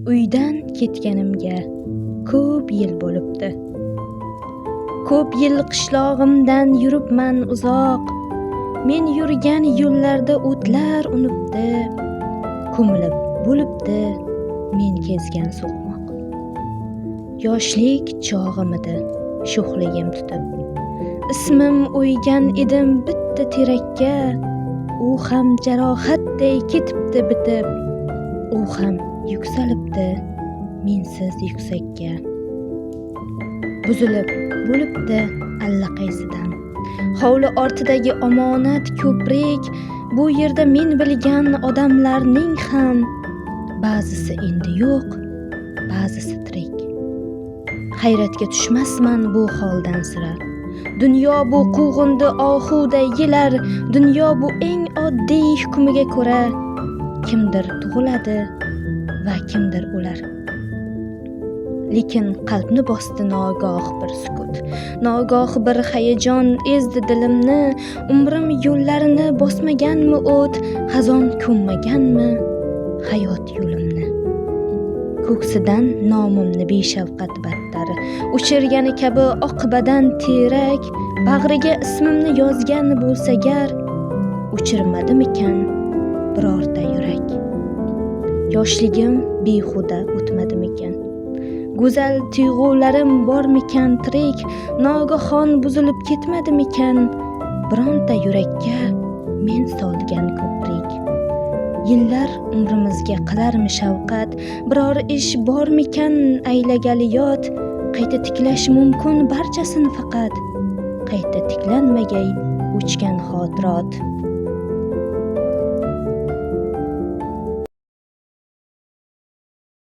Uydan ketganimga ko'p yil bo'libdi. Ko'p yil qishlog'imdan yuribman uzoq. Men yurgan yo'llarda o'tlar unibdi. Ko'milib bo'libdi men kezgan so'qmoq. Yoshlik chog'im edi sho'xligim tutib. Ismim o'ygan edim bitta terakka. U ham jarohatday ketibdi bitib. U ham yuksalibdi mensiz yuksakka. Buzilib bo'libdi allaqaysidan. Hovli ortidagi omonat ko'prik, bu yerda men bilgan odamlarning ham ba'zisi endi yo'q, ba'zisi tirik. Hayratga tushmasman bu holdan sira. Dunyo bu quvg'indi ohuda yelar, dunyo bu eng oddiy hukmiga ko'ra kimdir tug'iladi va kimdir o'lar. Lekin qalbni bosdi nogoh bir sukut, nogoh bir hayajon ezdi dilimni. Umrim yo'llarini bosmaganmi o't, xazon ko'mmaganmi hayot yo'limni. Ko'ksidan nomimni beshafqat battar o'chirgani kabi oqibadan terak, bag'riga ismimni yozgan bo'lsa gar, o'chirmadimikan birorta yurak. Yoshligim behuda o'tmadimikan? Go'zal tuyg'ularim bormikan tirik? Nogahon buzilib ketmadimikan bironta yurakka men solgan ko'prik? Yillar umrimizga qilarmi shafqat? Biror ish bormikan aylagali yot? Qayta tiklash mumkin barchasini faqat qayta tiklanmagay o'chgan xotirot.